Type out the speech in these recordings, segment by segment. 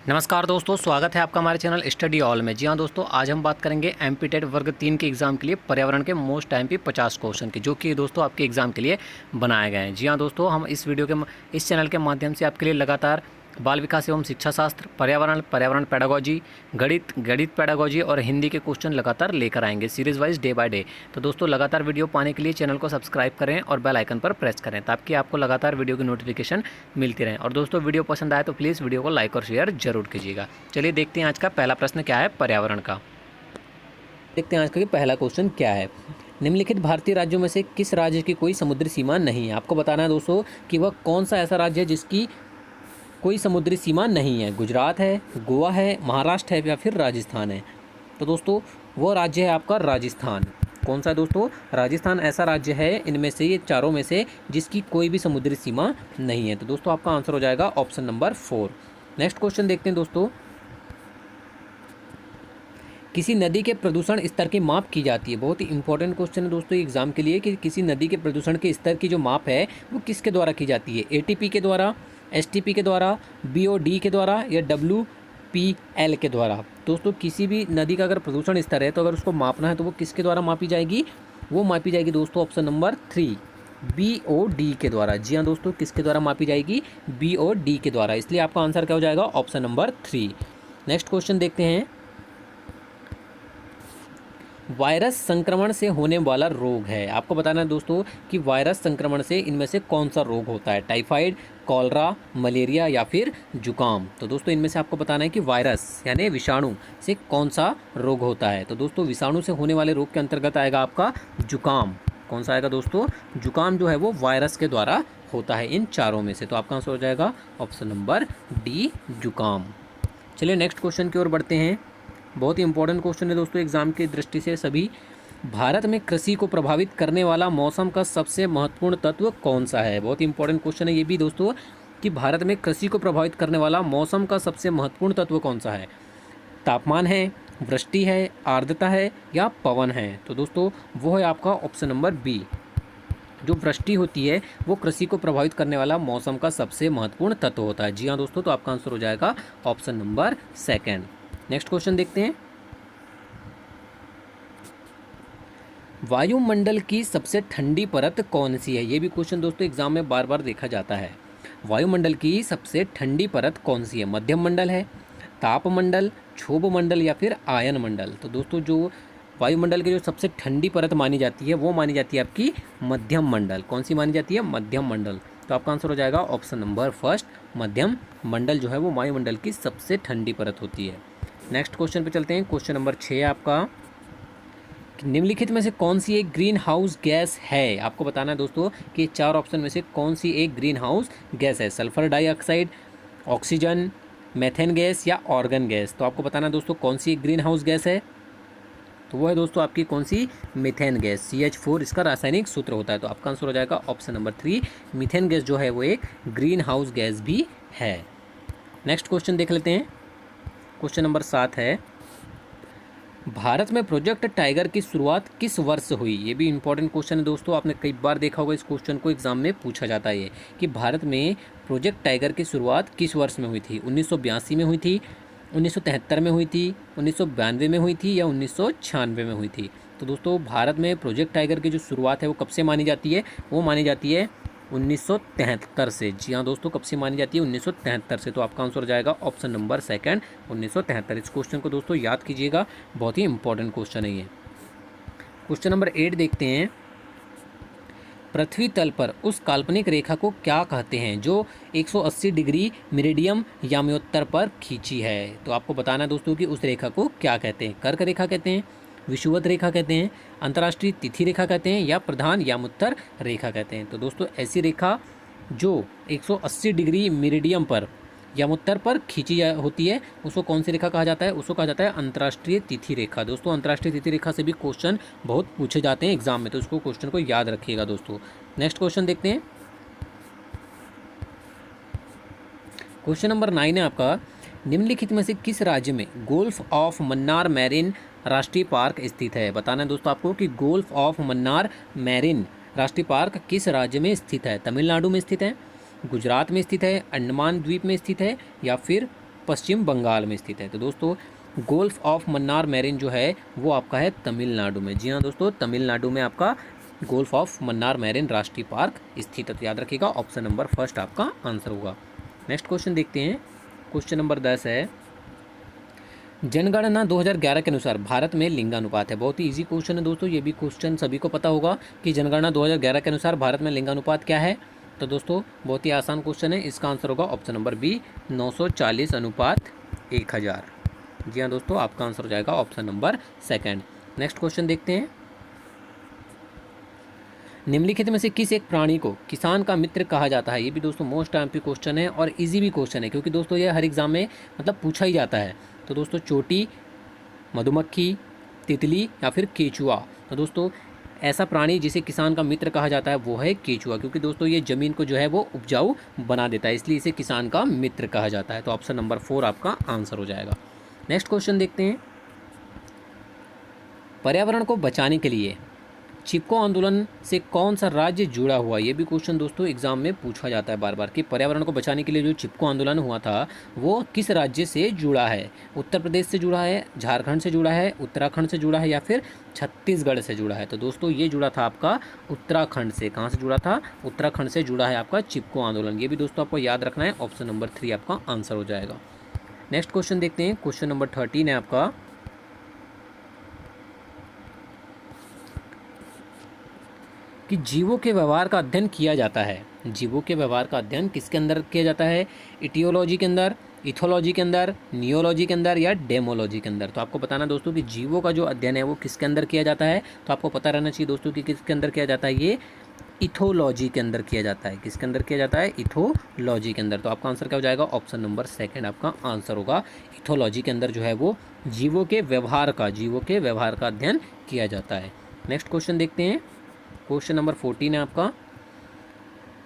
नमस्कार दोस्तों, स्वागत है आपका हमारे चैनल स्टडी ऑल में। जी हाँ दोस्तों, आज हम बात करेंगे एमपी टेट वर्ग 3 के एग्ज़ाम के लिए पर्यावरण के मोस्ट टाइम पे 50 क्वेश्चन की, जो कि दोस्तों आपके एग्ज़ाम के लिए बनाए गए हैं। जी हाँ दोस्तों, हम इस चैनल के माध्यम से आपके लिए लगातार बाल विकास एवं शिक्षा शास्त्र, पर्यावरण पेडागोजी, गणित पेडागोजी और हिंदी के क्वेश्चन लगातार लेकर आएंगे series wise day by day. तो दोस्तों लगातार वीडियो पाने के लिए चैनल को सब्सक्राइब करें और बेल आइकन पर प्रेस करें, ताकि आपको लगातार वीडियो की नोटिफिकेशन मिलती रहे। और दोस्तों वीडियो पसंद आए तो प्लीज़ वीडियो को लाइक और शेयर जरूर कीजिएगा। चलिए देखते हैं आज का पहला प्रश्न क्या है पर्यावरण का। देखते हैं आज का कि पहला क्वेश्चन क्या है। निम्नलिखित भारतीय राज्यों में से किस राज्य की कोई समुद्री सीमा नहीं है? आपको बताना है दोस्तों कि वह कौन सा ऐसा राज्य है जिसकी कोई समुद्री सीमा नहीं है। गुजरात है, गोवा है, महाराष्ट्र है या फिर राजस्थान है। तो दोस्तों वो राज्य है आपका राजस्थान। कौन सा है दोस्तों? राजस्थान ऐसा राज्य है इनमें से, ये चारों में से, जिसकी कोई भी समुद्री सीमा नहीं है। तो दोस्तों आपका आंसर हो जाएगा ऑप्शन नंबर 4। नेक्स्ट क्वेश्चन देखते हैं दोस्तों। किसी नदी के प्रदूषण स्तर की माप की जाती है। बहुत ही इंपॉर्टेंट क्वेश्चन है दोस्तों एग्जाम के लिए कि किसी नदी के प्रदूषण के स्तर की जो माप है वो किसके द्वारा की जाती है? एटीपी के द्वारा, एसटीपी के द्वारा, बीओडी के द्वारा या डब्ल्यूपीएल के द्वारा। दोस्तों किसी भी नदी का अगर प्रदूषण स्तर है तो अगर उसको मापना है तो वो किसके द्वारा मापी जाएगी? वो मापी जाएगी दोस्तों ऑप्शन नंबर 3, बीओडी के द्वारा। जी हाँ दोस्तों, किसके द्वारा मापी जाएगी? बीओडी के द्वारा। इसलिए आपका आंसर क्या हो जाएगा? Option number 3। नेक्स्ट क्वेश्चन देखते हैं। वायरस संक्रमण से होने वाला रोग है। आपको बताना है दोस्तों कि वायरस संक्रमण से इनमें से कौन सा रोग होता है? टाइफाइड, कॉलरा, मलेरिया या फिर जुकाम। तो दोस्तों इनमें से आपको बताना है कि वायरस यानी विषाणु से कौन सा रोग होता है। तो दोस्तों विषाणु से होने वाले रोग के अंतर्गत आएगा आपका जुकाम। कौन सा आएगा दोस्तों? जुकाम जो है वो वायरस के द्वारा होता है इन चारों में से। तो आपका आंसर हो जाएगा ऑप्शन नंबर डी, जुकाम। चलिए नेक्स्ट क्वेश्चन की ओर बढ़ते हैं। बहुत ही इंपॉर्टेंट क्वेश्चन है दोस्तों एग्जाम की दृष्टि से सभी। भारत में कृषि को प्रभावित करने वाला मौसम का सबसे महत्वपूर्ण तत्व कौन सा है? बहुत ही इंपॉर्टेंट क्वेश्चन है ये भी दोस्तों कि भारत में कृषि को प्रभावित करने वाला मौसम का सबसे महत्वपूर्ण तत्व कौन सा है? तापमान है, वृष्टि है, आर्द्रता है या पवन है? तो दोस्तों वो है आपका ऑप्शन नंबर बी। जो वृष्टि होती है वो कृषि को प्रभावित करने वाला मौसम का सबसे महत्वपूर्ण तत्व होता है। जी हाँ दोस्तों, तो आपका आंसर हो जाएगा ऑप्शन नंबर 2। नेक्स्ट क्वेश्चन देखते हैं। वायुमंडल की सबसे ठंडी परत कौन सी है? ये भी क्वेश्चन दोस्तों एग्जाम में बार बार देखा जाता है। वायुमंडल की सबसे ठंडी परत कौन सी है? मध्यम मंडल है, तापमंडल, क्षोभ मंडल या फिर आयन मंडल? तो दोस्तों जो वायुमंडल की जो सबसे ठंडी परत मानी जाती है वो मानी जाती है आपकी मध्यम मंडल। कौन सी मानी जाती है? मध्यम मंडल। तो आपका आंसर हो जाएगा ऑप्शन नंबर 1, मध्यम मंडल जो है वो वायुमंडल की सबसे ठंडी परत होती है। नेक्स्ट क्वेश्चन पे चलते हैं। क्वेश्चन नंबर 6 है आपका। निम्नलिखित में से कौन सी एक ग्रीन हाउस गैस है? आपको बताना है दोस्तों कि 4 ऑप्शन में से कौन सी एक ग्रीन हाउस गैस है? Sulphur dioxide, oxygen, methane gas या ऑर्गन गैस? तो आपको बताना है दोस्तों कौन सी एक ग्रीन हाउस गैस है। तो वो है दोस्तों आपकी कौन सी? Methane gas. CH4 इसका रासायनिक सूत्र होता है। तो आपका आंसर हो जाएगा ऑप्शन नंबर 3, मीथेन गैस जो है वो एक ग्रीन हाउस गैस भी है। नेक्स्ट क्वेश्चन देख लेते हैं। क्वेश्चन नंबर 7 है। भारत में प्रोजेक्ट टाइगर की शुरुआत किस वर्ष हुई? ये भी इंपॉर्टेंट क्वेश्चन है दोस्तों, आपने कई बार देखा होगा इस क्वेश्चन को एग्जाम में पूछा जाता है कि भारत में प्रोजेक्ट टाइगर की शुरुआत किस वर्ष में हुई थी? 1982 में हुई थी, 1973 में हुई थी, 1992 में हुई थी या 1996 में हुई थी? तो दोस्तों भारत में प्रोजेक्ट टाइगर की जो शुरुआत है वो कब से मानी जाती है? वो मानी जाती है 1973 से। जी हाँ दोस्तों, कब से मानी जाती है? 1973 से। तो आपका आंसर हो जाएगा ऑप्शन नंबर 2, 1973। इस क्वेश्चन को दोस्तों याद कीजिएगा, बहुत ही इंपॉर्टेंट क्वेश्चन है ये। क्वेश्चन नंबर 8 देखते हैं। पृथ्वी तल पर उस काल्पनिक रेखा को क्या कहते हैं जो 180 डिग्री मेरिडियम याम्योत्तर पर खींची है? तो आपको बताना है दोस्तों कि उस रेखा को क्या कहते हैं? कर्क रेखा कहते हैं, विषुवत रेखा कहते हैं, अंतर्राष्ट्रीय तिथि रेखा कहते हैं या प्रधान यामोत्तर रेखा कहते हैं? तो दोस्तों ऐसी रेखा जो 180 डिग्री मेरिडियम पर यामोत्तर पर खींची होती है उसको कौन सी रेखा कहा जाता है? उसको कहा जाता है अंतर्राष्ट्रीय तिथि रेखा। दोस्तों अंतर्राष्ट्रीय तिथि रेखा से भी क्वेश्चन बहुत पूछे जाते हैं एग्जाम में, तो इसको क्वेश्चन को याद रखिएगा दोस्तों। नेक्स्ट क्वेश्चन देखते हैं। क्वेश्चन नंबर 9 है आपका। निम्नलिखित में से किस राज्य में गोल्फ ऑफ मन्नार मैरिन राष्ट्रीय पार्क स्थित है? बताना है दोस्तों आपको कि गोल्फ ऑफ मन्नार मैरिन राष्ट्रीय पार्क किस राज्य में स्थित है? तमिलनाडु में स्थित है, गुजरात में स्थित है, अंडमान द्वीप में स्थित है या फिर पश्चिम बंगाल में स्थित है। तो दोस्तों गोल्फ ऑफ मन्नार मैरिन जो है वो आपका है तमिलनाडु में। जी हाँ दोस्तों, तमिलनाडु में आपका गोल्फ ऑफ मन्नार मैरिन राष्ट्रीय पार्क स्थित है। तो याद रखिएगा ऑप्शन नंबर फर्स्ट आपका आंसर होगा। नेक्स्ट क्वेश्चन देखते हैं। क्वेश्चन नंबर 10 है, जनगणना 2011 के अनुसार भारत में लिंगानुपात है। बहुत ही इजी क्वेश्चन है दोस्तों, ये भी क्वेश्चन सभी को पता होगा कि जनगणना 2011 के अनुसार भारत में लिंगानुपात क्या है। तो दोस्तों बहुत ही आसान क्वेश्चन है, इसका आंसर होगा ऑप्शन नंबर बी 940 अनुपात 1000। जी हाँ दोस्तों, आपका आंसर हो जाएगा option number second. Next question देखते हैं। निम्नलिखित में से किस एक प्राणी को किसान का मित्र कहा जाता है। ये भी दोस्तों मोस्ट एमपी क्वेश्चन है और इजी भी क्वेश्चन है, क्योंकि दोस्तों ये हर एग्जाम में मतलब पूछा ही जाता है। तो दोस्तों चोटी, मधुमक्खी, तितली या फिर केचुआ। तो दोस्तों ऐसा प्राणी जिसे किसान का मित्र कहा जाता है वो है केचुआ, क्योंकि दोस्तों ये ज़मीन को जो है वो उपजाऊ बना देता है, इसलिए इसे किसान का मित्र कहा जाता है। तो ऑप्शन नंबर 4 आपका आंसर हो जाएगा। नेक्स्ट क्वेश्चन देखते हैं। पर्यावरण को बचाने के लिए चिपको आंदोलन से कौन सा राज्य जुड़ा हुआ। ये भी क्वेश्चन दोस्तों एग्जाम में पूछा जाता है बार बार कि पर्यावरण को बचाने के लिए जो चिपको आंदोलन हुआ था वो किस राज्य से जुड़ा है। उत्तर प्रदेश से जुड़ा है, झारखंड से जुड़ा है, उत्तराखंड से जुड़ा है या फिर छत्तीसगढ़ से जुड़ा है। तो दोस्तों ये जुड़ा था आपका उत्तराखंड से। कहाँ से जुड़ा था? उत्तराखंड से जुड़ा है आपका चिपको आंदोलन। ये भी दोस्तों आपको याद रखना है, ऑप्शन नंबर 3 आपका आंसर हो जाएगा। नेक्स्ट क्वेश्चन देखते हैं। क्वेश्चन नंबर 13 है आपका, कि जीवों के व्यवहार का अध्ययन किया जाता है। जीवों के व्यवहार का अध्ययन किसके अंदर किया जाता है? इटियोलॉजी के अंदर, इथोलॉजी के अंदर, नियोलॉजी के अंदर या डेमोलॉजी के अंदर। तो आपको बताना दोस्तों कि जीवों का जो अध्ययन है वो किसके अंदर किया जाता है। तो आपको पता रहना चाहिए दोस्तों कि किसके अंदर किया जाता है। ये इथोलॉजी के अंदर किया जाता है। किसके अंदर किया जाता है? इथोलॉजी के अंदर। तो आपका आंसर क्या हो जाएगा? ऑप्शन नंबर सेकंड आपका आंसर होगा। इथोलॉजी के अंदर जो है वो जीवों के व्यवहार का अध्ययन किया जाता है। नेक्स्ट क्वेश्चन देखते हैं। क्वेश्चन नंबर 14 है आपका,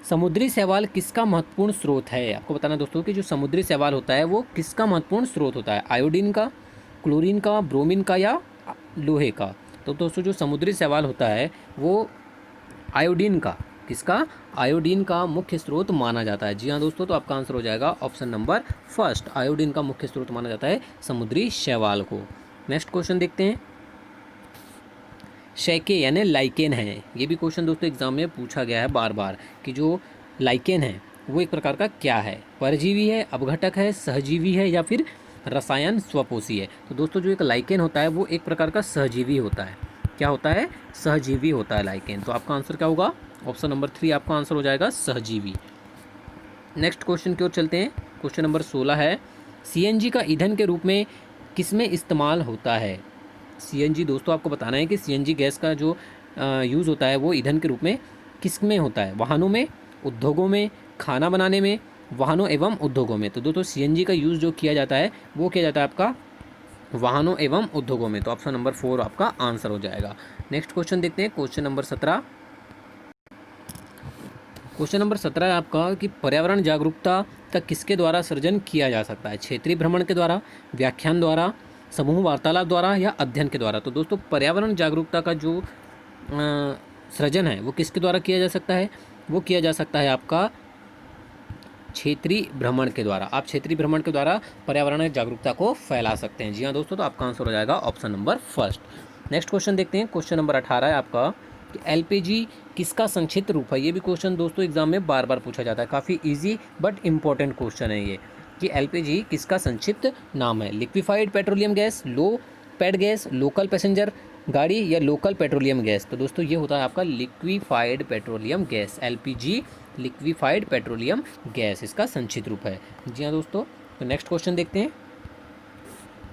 समुद्री शैवाल किसका महत्वपूर्ण स्रोत है। आपको बताना दोस्तों कि जो समुद्री शैवाल होता है वो किसका महत्वपूर्ण स्रोत होता है। आयोडीन का, क्लोरीन का, ब्रोमीन का या लोहे का। तो दोस्तों जो समुद्री शैवाल होता है वो आयोडीन का, किसका? आयोडीन का मुख्य स्रोत माना जाता है। जी हाँ दोस्तों, तो आपका आंसर हो जाएगा ऑप्शन नंबर फर्स्ट। आयोडीन का मुख्य स्रोत माना जाता है समुद्री शैवाल को। नेक्स्ट क्वेश्चन देखते हैं। शैके यानी लाइकेन है। ये भी क्वेश्चन दोस्तों एग्जाम में पूछा गया है बार बार कि जो लाइकेन है वो एक प्रकार का क्या है। परजीवी है, अपघटक है, सहजीवी है या फिर रसायन स्वपोषी है। तो दोस्तों जो एक लाइकेन होता है वो एक प्रकार का सहजीवी होता है। क्या होता है? सहजीवी होता है लाइकेन। तो आपका आंसर क्या होगा? ऑप्शन नंबर 3 आपका आंसर हो जाएगा सहजीवी। नेक्स्ट क्वेश्चन की ओर चलते हैं। क्वेश्चन नंबर 16 है, सीएनजी का ईंधन के रूप में किसमें इस्तेमाल होता है। सीएनजी दोस्तों आपको बताना है कि सीएनजी गैस का जो यूज़ होता है वो ईंधन के रूप में किस में होता है। वाहनों में, उद्योगों में, खाना बनाने में, वाहनों एवं उद्योगों में। तो दोस्तों सीएनजी का यूज़ जो किया जाता है वो किया जाता है आपका वाहनों एवं उद्योगों में। तो ऑप्शन नंबर 4 आपका आंसर हो जाएगा। नेक्स्ट क्वेश्चन देखते हैं। Question number 17। क्वेश्चन नंबर 17 है आपका कि पर्यावरण जागरूकता का किसके द्वारा सृजन किया जा सकता है। क्षेत्रीय भ्रमण के द्वारा, व्याख्यान द्वारा, समूह वार्तालाप द्वारा या अध्ययन के द्वारा। तो दोस्तों पर्यावरण जागरूकता का जो सृजन है वो किसके द्वारा किया जा सकता है? वो किया जा सकता है आपका क्षेत्रीय भ्रमण के द्वारा। आप क्षेत्रीय भ्रमण के द्वारा पर्यावरण जागरूकता को फैला सकते हैं। जी हाँ दोस्तों, तो आपका आंसर हो जाएगा option number first. Next question देखते हैं। क्वेश्चन नंबर 18 है आपका कि एलपीजी किसका संक्षिप्त रूप है। ये भी क्वेश्चन दोस्तों एग्जाम में बार बार पूछा जाता है। काफ़ी ईजी बट इम्पॉर्टेंट क्वेश्चन है ये कि एलपीजी किसका संक्षिप्त नाम है। लिक्विफाइड पेट्रोलियम गैस, लो पैड गैस, लोकल पैसेंजर गाड़ी या लोकल पेट्रोलियम गैस। तो दोस्तों ये होता है आपका liquefied petroleum gas. LPG liquefied petroleum gas इसका संक्षिप्त रूप है। जी हाँ दोस्तों, तो नेक्स्ट क्वेश्चन देखते हैं।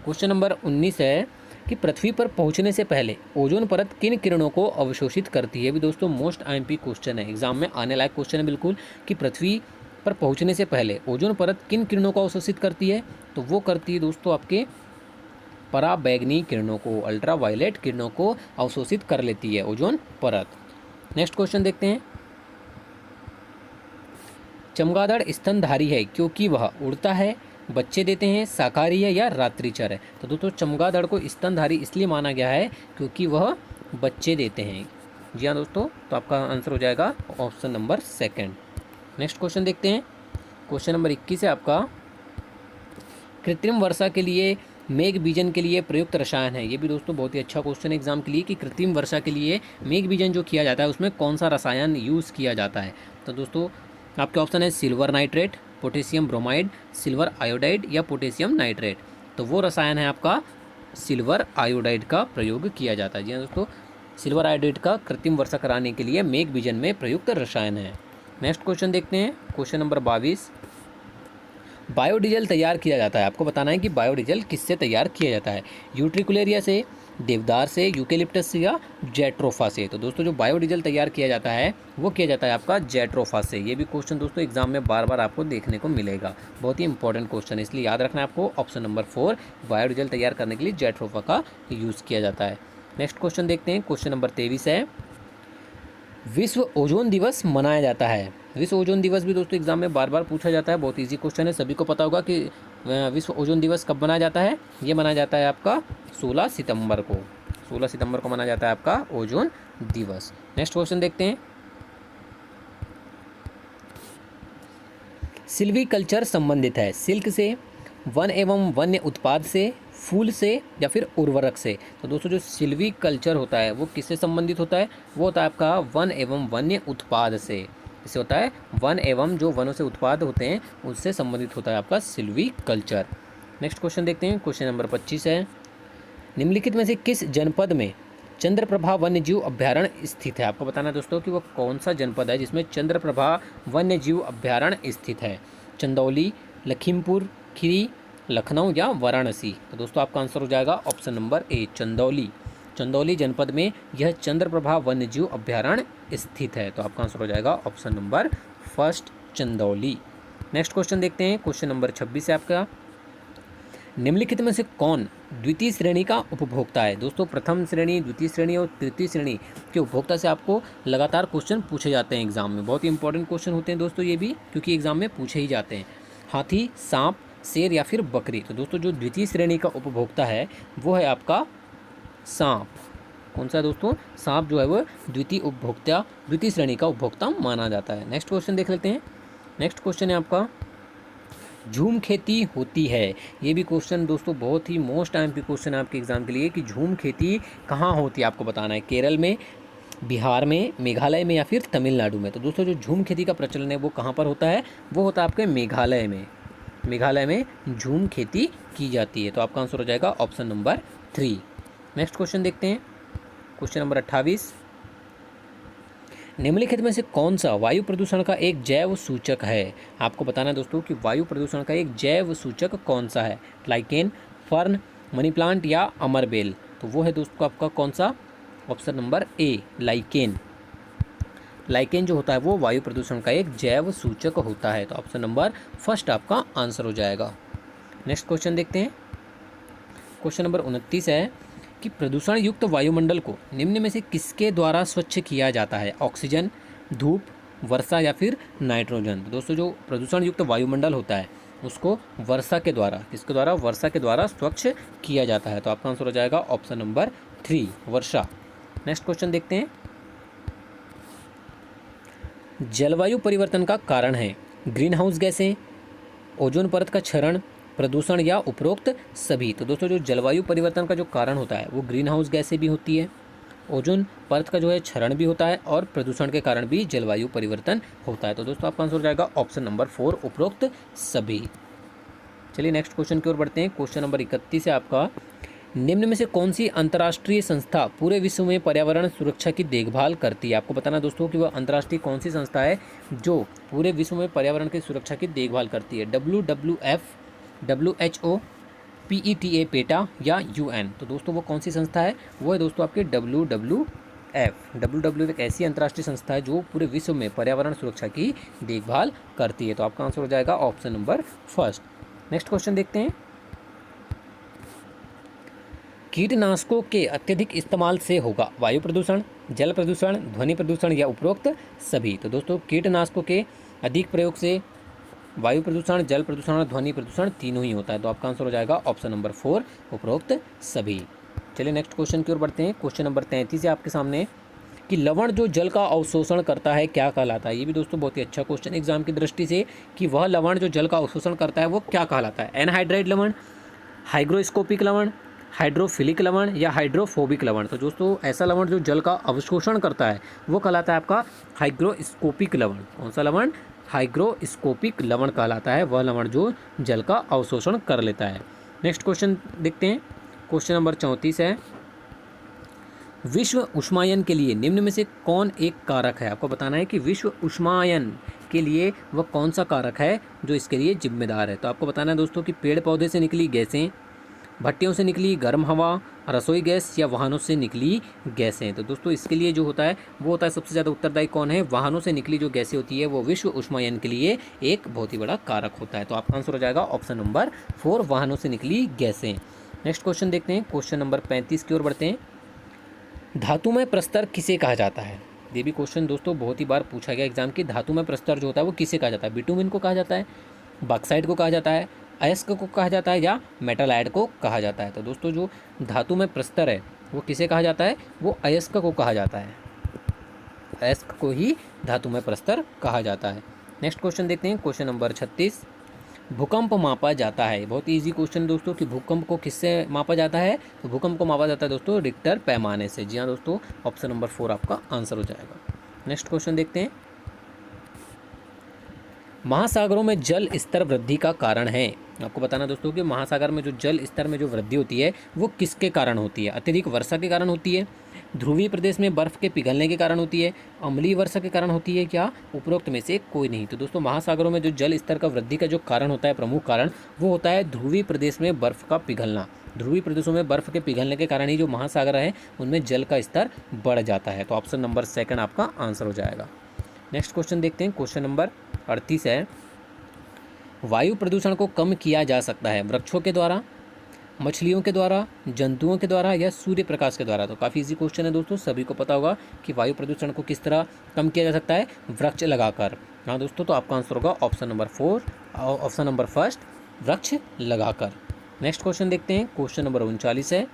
क्वेश्चन नंबर 19 है कि पृथ्वी पर पहुंचने से पहले ओजोन परत किन किरणों को अवशोषित करती है। भी दोस्तों मोस्ट आईएमपी क्वेश्चन है, एग्जाम में आने लायक क्वेश्चन है बिल्कुल कि पृथ्वी पर पहुंचने से पहले ओजोन परत किन किरणों को अवशोषित करती है। तो वो करती है दोस्तों आपके पराबैंगनी किरणों को, अल्ट्रा वायलेट किरणों को अवशोषित कर लेती है ओजोन परत। नेक्स्ट क्वेश्चन देखते हैं। चमगादड़ स्तनधारी है क्योंकि वह उड़ता है, बच्चे देते हैं, शाकाहारी है या रात्रिचर है। तो दोस्तों चमगादड़ को स्तनधारी इसलिए माना गया है क्योंकि वह बच्चे देते हैं। जी हाँ दोस्तों, तो आपका आंसर हो जाएगा option number second. Next question देखते हैं। क्वेश्चन नंबर 21 है आपका कृत्रिम वर्षा के लिए, मेघ बीजन के लिए प्रयुक्त रसायन है। ये भी दोस्तों बहुत ही अच्छा क्वेश्चन है एग्जाम के लिए कि कृत्रिम वर्षा के लिए मेघ बीजन जो किया जाता है उसमें कौन सा रसायन यूज़ किया जाता है। तो दोस्तों आपके ऑप्शन है silver nitrate, potassium bromide, silver iodide या पोटेशियम नाइट्रेट। तो वो रसायन है आपका सिल्वर आयोडाइड का प्रयोग किया जाता है। जी हाँ दोस्तों, सिल्वर आयोडाइड का कृत्रिम वर्षा कराने के लिए मेघ बीजन में प्रयुक्त रसायन है। नेक्स्ट क्वेश्चन देखते हैं, क्वेश्चन नंबर 22। बायोडीजल तैयार किया जाता है, आपको बताना है कि बायोडीजल किससे तैयार किया जाता है। यूट्रिकुलेरिया से, देवदार से, यूकेलिप्टस से या जेट्रोफा से। तो दोस्तों जो बायोडीजल तैयार किया जाता है वो किया जाता है आपका जेट्रोफा से। ये भी क्वेश्चन दोस्तों एग्जाम में बार बार आपको देखने को मिलेगा, बहुत ही इंपॉर्टेंट क्वेश्चन है, इसलिए याद रखना है आपको। ऑप्शन नंबर 4 बायोडीजल तैयार करने के लिए जेट्रोफा का यूज़ किया जाता है। नेक्स्ट क्वेश्चन देखते हैं, क्वेश्चन नंबर 23 है, विश्व ओजोन दिवस मनाया जाता है। विश्व ओजोन दिवस भी दोस्तों एग्जाम में बार बार पूछा जाता है, बहुत इजी क्वेश्चन है, सभी को पता होगा कि विश्व ओजोन दिवस कब मनाया जाता है। ये मनाया जाता है आपका 16 सितंबर को। 16 सितंबर को मनाया जाता है आपका ओजोन दिवस। नेक्स्ट क्वेश्चन देखते हैं, सिल्वीकल्चर संबंधित है सिल्क से, वन एवं वन्य उत्पाद से, फूल से या फिर उर्वरक से। तो दोस्तों जो सिल्वीकल्चर होता है वो किससे संबंधित होता है, वो होता है आपका वन एवं वन्य उत्पाद से। इससे होता है वन एवं जो वनों से उत्पाद होते हैं उससे संबंधित होता है आपका सिल्वीकल्चर। नेक्स्ट क्वेश्चन देखते हैं, क्वेश्चन नंबर 25 है, निम्नलिखित में से किस जनपद में चंद्रप्रभा वन्यजीव अभ्यारण्य स्थित है। आपको बताना है दोस्तों कि वो कौन सा जनपद है जिसमें चंद्रप्रभा वन्यजीव अभ्यारण्य स्थित है। चंदौली, लखीमपुर खीरी, लखनऊ या वाराणसी। तो दोस्तों आपका आंसर हो जाएगा option number A, Chandauli. Chandauli जनपद में यह चंद्रप्रभा वन्यजीव अभ्यारण्य स्थित है। तो आपका आंसर हो जाएगा option number first, Chandauli. Next question देखते हैं, क्वेश्चन नंबर 26 है आपका, निम्नलिखित में से कौन द्वितीय श्रेणी का उपभोक्ता है। दोस्तों प्रथम श्रेणी, द्वितीय श्रेणी और तृतीय श्रेणी के उपभोक्ता से आपको लगातार क्वेश्चन पूछे जाते हैं एग्जाम में, बहुत ही इंपॉर्टेंट क्वेश्चन होते हैं दोस्तों ये भी, क्योंकि एग्जाम में पूछे ही जाते हैं। हाथी, सांप, शेर या फिर बकरी। तो दोस्तों जो द्वितीय श्रेणी का उपभोक्ता है वो है आपका सांप। कौन सा है दोस्तों, सांप जो है वो द्वितीय श्रेणी का उपभोक्ता माना जाता है। नेक्स्ट क्वेश्चन देख लेते हैं। नेक्स्ट क्वेश्चन है आपका, झूम खेती होती है। ये भी क्वेश्चन दोस्तों बहुत ही मोस्ट IMP क्वेश्चन है आपके एग्जाम के लिए कि झूम खेती कहाँ होती है, आपको बताना है। केरल में, बिहार में, मेघालय में या फिर तमिलनाडु में। तो दोस्तों जो झूम खेती का प्रचलन है वो कहाँ पर होता है, वो होता है आपके मेघालय में। मेघालय में झूम खेती की जाती है। तो आपका आंसर हो जाएगा ऑप्शन नंबर 3। नेक्स्ट क्वेश्चन देखते हैं, क्वेश्चन नंबर 28, निम्नलिखित में से कौन सा वायु प्रदूषण का एक जैव सूचक है। आपको बताना है दोस्तों कि वायु प्रदूषण का एक जैव सूचक कौन सा है। लाइकेन, फर्न, मनी प्लांट या अमरबेल। तो वो है दोस्तों आपका कौन सा, option number A, lichen. Lichen जो होता है वो वायु प्रदूषण का एक जैव सूचक होता है। तो ऑप्शन नंबर फर्स्ट आपका आंसर हो जाएगा। नेक्स्ट क्वेश्चन देखते हैं, क्वेश्चन नंबर 29 है कि प्रदूषण युक्त वायुमंडल को निम्न में से किसके द्वारा स्वच्छ किया जाता है। ऑक्सीजन, धूप, वर्षा या फिर नाइट्रोजन। तो दोस्तों जो प्रदूषण युक्त वायुमंडल होता है उसको वर्षा के द्वारा, किसके द्वारा, वर्षा के द्वारा स्वच्छ किया जाता है। तो आपका आंसर हो जाएगा ऑप्शन नंबर 3, वर्षा। नेक्स्ट क्वेश्चन देखते हैं, जलवायु परिवर्तन का कारण है ग्रीन हाउस गैसें, ओजोन परत का क्षरण, प्रदूषण या उपरोक्त सभी। तो दोस्तों जो जलवायु परिवर्तन का जो कारण होता है वो ग्रीन हाउस गैसें भी होती है, ओजोन परत का जो है क्षरण भी होता है और प्रदूषण के कारण भी जलवायु परिवर्तन होता है। तो दोस्तों आपका आंसर हो जाएगा ऑप्शन नंबर 4, उपरोक्त सभी। चलिए नेक्स्ट क्वेश्चन की ओर बढ़ते हैं। क्वेश्चन नंबर 31 है आपका, निम्न में से कौन सी अंतर्राष्ट्रीय संस्था पूरे विश्व में पर्यावरण सुरक्षा की देखभाल करती है। आपको बताना दोस्तों कि वह अंतर्राष्ट्रीय कौन सी संस्था है जो पूरे विश्व में पर्यावरण की सुरक्षा की देखभाल करती है। WWF, WHO, PETA पेटा या UN। तो दोस्तों वो कौन सी संस्था है, वो है दोस्तों आपके WWF। WWF एक ऐसी अंतर्राष्ट्रीय संस्था है जो पूरे विश्व में पर्यावरण सुरक्षा की देखभाल करती है। तो आपका आंसर हो जाएगा option number first. Next question देखते हैं, कीटनाशकों के अत्यधिक इस्तेमाल से होगा वायु प्रदूषण, जल प्रदूषण, ध्वनि प्रदूषण या उपरोक्त सभी। तो दोस्तों कीटनाशकों के अधिक प्रयोग से वायु प्रदूषण, जल प्रदूषण और ध्वनि प्रदूषण तीनों ही होता है। तो आपका आंसर हो जाएगा ऑप्शन नंबर 4, उपरोक्त सभी। चलिए नेक्स्ट क्वेश्चन की ओर बढ़ते हैं। क्वेश्चन नंबर 33 है आपके सामने, कि लवण जो जल का अवशोषण करता है क्या कहलाता है। ये भी दोस्तों बहुत ही अच्छा क्वेश्चन एग्जाम की दृष्टि से, कि वह लवण जो जल का अवशोषण करता है वो क्या कहलाता है। एनहाइड्राइड लवण, हाइग्रोस्कोपिक लवण, हाइड्रोफिलिक लवण या हाइड्रोफोबिक लवण। तो दोस्तों ऐसा लवण जो जल का अवशोषण करता है वो कहलाता है आपका हाइग्रोस्कोपिक लवण। कौन सा लवण? हाइग्रोस्कोपिक लवण कहलाता है वह लवण जो जल का अवशोषण कर लेता है। नेक्स्ट क्वेश्चन देखते हैं। क्वेश्चन नंबर 34 है, विश्व उष्मायन के लिए निम्न में से कौन एक कारक है। आपको बताना है कि विश्व उष्मायन के लिए वह कौन सा कारक है जो इसके लिए जिम्मेदार है। तो आपको बताना है दोस्तों कि पेड़ पौधे से निकली गैसें, भट्टियों से निकली गर्म हवा, रसोई गैस या वाहनों से निकली गैसें। तो दोस्तों इसके लिए जो होता है वो होता है, सबसे ज़्यादा उत्तरदायी कौन है? वाहनों से निकली जो गैसें होती है वो विश्व उष्मायन के लिए एक बहुत ही बड़ा कारक होता है। तो आपका आंसर हो जाएगा ऑप्शन नंबर 4, वाहनों से निकली गैसें। नेक्स्ट क्वेश्चन देखते हैं। क्वेश्चन नंबर 35 की ओर बढ़ते हैं। धातुमय प्रस्तर किसे कहा जाता है। ये भी क्वेश्चन दोस्तों बहुत ही बार पूछा गया एग्जाम की। धातुमय प्रस्तर जो होता है वो किसे कहा जाता है? बिटुमिन को कहा जाता है, बॉक्साइट को कहा जाता है, अयस्क को कहा जाता है या मेटालाइट को कहा जाता है। तो दोस्तों जो धातुमय प्रस्तर है वो किसे कहा जाता है? वो अयस्क को कहा जाता है। अयस्क को ही धातुमय प्रस्तर कहा जाता है। नेक्स्ट क्वेश्चन देखते हैं। क्वेश्चन नंबर 36, भूकंप मापा जाता है। बहुत ईजी क्वेश्चन दोस्तों कि भूकंप को किससे मापा जाता है। तो भूकंप को मापा जाता है दोस्तों रिक्टर पैमाने से। जी हाँ दोस्तों, ऑप्शन नंबर 4 आपका आंसर हो जाएगा। नेक्स्ट क्वेश्चन देखते हैं। महासागरों में जल स्तर वृद्धि का कारण है। आपको बताना दोस्तों कि महासागर में जो जल स्तर में जो वृद्धि होती है वो किसके कारण होती है? अत्यधिक वर्षा के कारण होती है, ध्रुवीय प्रदेश में बर्फ के पिघलने के कारण होती है, अम्लीय वर्षा के कारण होती है, क्या उपरोक्त में से कोई नहीं। तो दोस्तों महासागरों में जो जल स्तर का वृद्धि का जो कारण होता है, प्रमुख कारण, वो होता है ध्रुवीय प्रदेश में बर्फ का पिघलना। ध्रुवीय प्रदेशों में बर्फ के पिघलने के कारण ही जो महासागर है उनमें जल का स्तर बढ़ जाता है। तो ऑप्शन नंबर 2 आपका आंसर हो जाएगा। नेक्स्ट क्वेश्चन देखते हैं। क्वेश्चन नंबर 38 है, वायु प्रदूषण को कम किया जा सकता है वृक्षों के द्वारा, मछलियों के द्वारा, जंतुओं के द्वारा या सूर्य प्रकाश के द्वारा। तो काफ़ी इजी क्वेश्चन है दोस्तों, सभी को पता होगा कि वायु प्रदूषण को किस तरह कम किया जा सकता है? वृक्ष लगाकर। हाँ दोस्तों, तो आपका आंसर होगा ऑप्शन नंबर 4, ऑप्शन नंबर 1, वृक्ष लगाकर। नेक्स्ट क्वेश्चन देखते हैं। क्वेश्चन नंबर 39 है,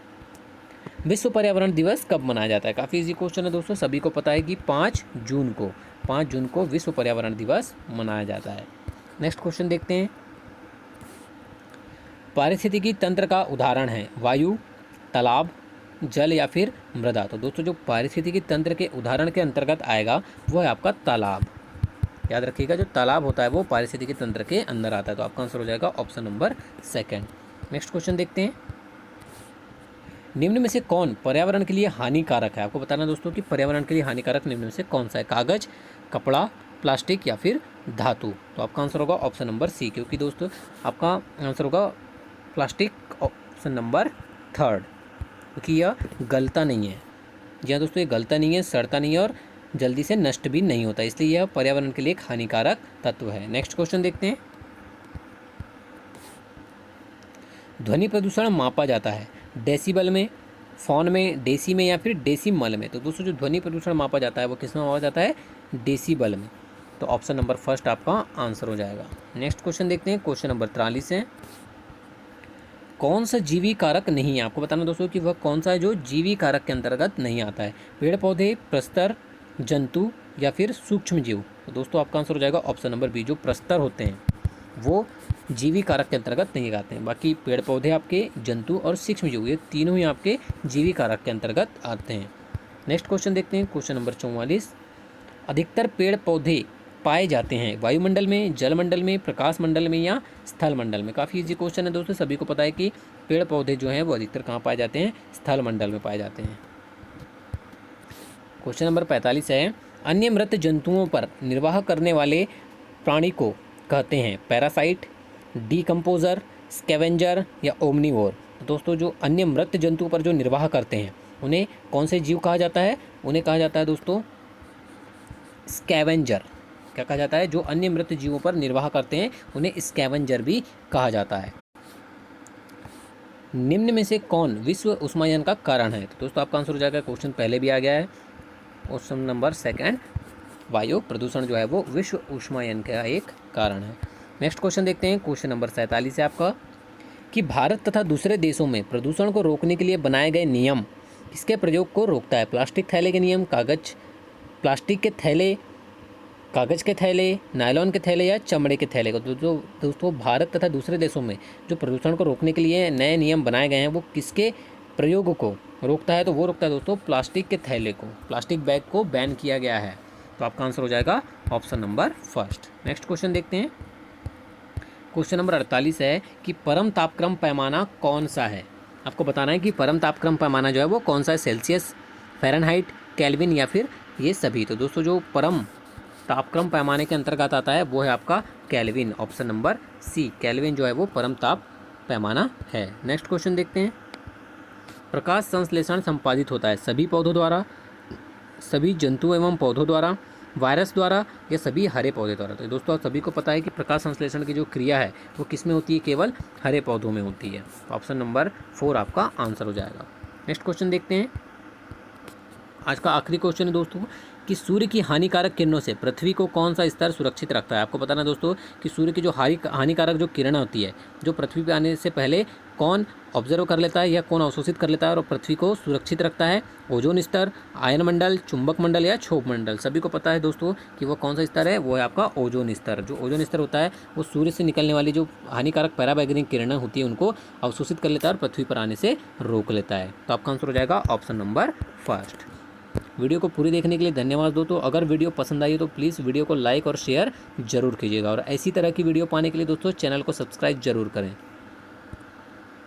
विश्व पर्यावरण दिवस कब मनाया जाता है। काफ़ी इजी क्वेश्चन है दोस्तों, सभी को पता है कि 5 जून को विश्व पर्यावरण दिवस मनाया जाता है। नेक्स्ट क्वेश्चन देखते हैं। पारिस्थितिकी तंत्र का उदाहरण है वायु, तालाब, जल या फिर मृदा। तो दोस्तों जो पारिस्थितिकी तंत्र के उदाहरण के अंतर्गत आएगा वो है आपका तालाब। याद रखिएगा, जो तालाब होता है वो पारिस्थितिकी तंत्र के अंदर आता है। तो आपका आंसर हो जाएगा ऑप्शन नंबर 2। नेक्स्ट क्वेश्चन देखते हैं। निम्न में से कौन पर्यावरण के लिए हानिकारक है। आपको बताना दोस्तों कि पर्यावरण के लिए हानिकारक निम्न में से कौन सा है? कागज, कपड़ा, प्लास्टिक या फिर धातु। तो आपका आंसर होगा ऑप्शन नंबर सी, क्योंकि दोस्तों आपका आंसर होगा प्लास्टिक, ऑप्शन नंबर 3, क्योंकि यह गलता नहीं है। जी हाँ दोस्तों, ये गलता नहीं है, सड़ता नहीं है और जल्दी से नष्ट भी नहीं होता, इसलिए यह पर्यावरण के लिए एक हानिकारक तत्व है। नेक्स्ट क्वेश्चन देखते हैं। ध्वनि प्रदूषण मापा जाता है डेसिबल में, फॉन में, डेसी में या फिर डेसीमल में। तो दोस्तों जो ध्वनि प्रदूषण मापा जाता है वो किस में मापा जाता है? डेसीबल में। तो ऑप्शन नंबर 1 आपका आंसर हो जाएगा। नेक्स्ट क्वेश्चन देखते हैं। क्वेश्चन नंबर 43 है, कौन सा जीवी कारक नहीं है। आपको बताना दोस्तों कि वह कौन सा है जो जीवी कारक के अंतर्गत नहीं आता है? पेड़ पौधे, प्रस्तर, जंतु या फिर सूक्ष्म जीव। तो दोस्तों आपका आंसर हो जाएगा ऑप्शन नंबर बी, जो प्रस्तर होते हैं वो जीवी कारक के अंतर्गत नहीं आते हैं। बाकी पेड़ पौधे आपके, जंतु और सूक्ष्म जीव, ये तीनों ही आपके जीवी कारक के अंतर्गत आते हैं। नेक्स्ट क्वेश्चन देखते हैं। क्वेश्चन नंबर 44, अधिकतर पेड़ पौधे पाए जाते हैं वायुमंडल में, जलमंडल में, प्रकाश मंडल में या स्थल मंडल में। काफ़ी इजी क्वेश्चन है दोस्तों, सभी को पता है कि पेड़ पौधे जो हैं वो अधिकतर कहाँ पाए जाते हैं? स्थल मंडल में पाए जाते हैं। क्वेश्चन नंबर 45 है, अन्य मृत जंतुओं पर निर्वाह करने वाले प्राणी को कहते हैं पैरासाइट, डीकम्पोजर, स्कैवेंजर या ओमनीवोर। दोस्तों जो अन्य मृत जंतुओं पर जो निर्वाह करते हैं उन्हें कौन से जीव कहा जाता है? उन्हें कहा जाता है दोस्तों स्कैवेंजर। क्या कहा जाता है? जो अन्य मृत जीवों पर निर्वाह करते हैं उन्हें स्कैवेंजर भी कहा जाता है। निम्न में से कौन विश्व उष्मायन का कारण है? तो दोस्तों आपका आंसर हो जाएगा, क्वेश्चन पहले भी आ गया है, ऑप्शन नंबर 2, वायु प्रदूषण जो है वो विश्व उष्मायन का एक कारण है। नेक्स्ट क्वेश्चन देखते हैं। क्वेश्चन नंबर 47 है आपका, कि भारत तथा दूसरे देशों में प्रदूषण को रोकने के लिए बनाए गए नियम किसके प्रयोग को रोकता है? प्लास्टिक थैले के नियम, प्लास्टिक के थैले, कागज़ के थैले, नायलॉन के थैले या चमड़े के थैले को? दोस्तों भारत तथा दूसरे देशों में जो प्रदूषण को रोकने के लिए नए नियम बनाए गए हैं वो किसके प्रयोग को रोकता है? तो वो रोकता है दोस्तों प्लास्टिक के थैले को, प्लास्टिक बैग को बैन किया गया है। तो आपका आंसर हो जाएगा option number first. Next question देखते हैं। क्वेश्चन नंबर 48 है कि परम तापक्रम पैमाना कौन सा है? आपको बताना है कि परम तापक्रम पैमाना जो है वो कौन सा है? सेल्सियस, फ़ारेनहाइट, केल्विन या फिर ये सभी? तो दोस्तों जो परम तापक्रम पैमाने के अंतर्गत आता है वो है आपका Kelvin, option number C. Kelvin जो है वो परम ताप पैमाना है। नेक्स्ट क्वेश्चन देखते हैं। प्रकाश संश्लेषण संपादित होता है सभी पौधों द्वारा, सभी जंतु एवं पौधों द्वारा, वायरस द्वारा या सभी हरे पौधे द्वारा? तो दोस्तों आप सभी को पता है कि प्रकाश संश्लेषण की जो क्रिया है वो किस में होती है? केवल हरे पौधों में होती है। ऑप्शन नंबर 4 आपका आंसर हो जाएगा। नेक्स्ट क्वेश्चन देखते हैं। आज का आखिरी क्वेश्चन है दोस्तों कि सूर्य की हानिकारक किरणों से पृथ्वी को कौन सा स्तर सुरक्षित रखता है? आपको बताना है दोस्तों कि सूर्य की जो हानिकारक जो किरण होती है जो पृथ्वी पे आने से पहले कौन ऑब्जर्व कर लेता है या कौन अवशोषित कर लेता है और पृथ्वी को सुरक्षित रखता है? ओजोन स्तर, आयन मंडल, चुंबक मंडल या क्षोभ मंडल? सभी को पता है दोस्तों कि वो कौन सा स्तर है, वो है आपका ओजोन स्तर। जो ओजोन स्तर होता है वो सूर्य से निकलने वाली जो हानिकारक पराबैंगनी किरणें होती है उनको अवशोषित कर लेता है और पृथ्वी पर आने से रोक लेता है। तो आपका आंसर हो जाएगा ऑप्शन नंबर फर्स्ट। वीडियो को पूरी देखने के लिए धन्यवाद दोस्तों। अगर वीडियो पसंद आई तो प्लीज़ वीडियो को लाइक और शेयर जरूर कीजिएगा और ऐसी तरह की वीडियो पाने के लिए दोस्तों चैनल को सब्सक्राइब जरूर करें।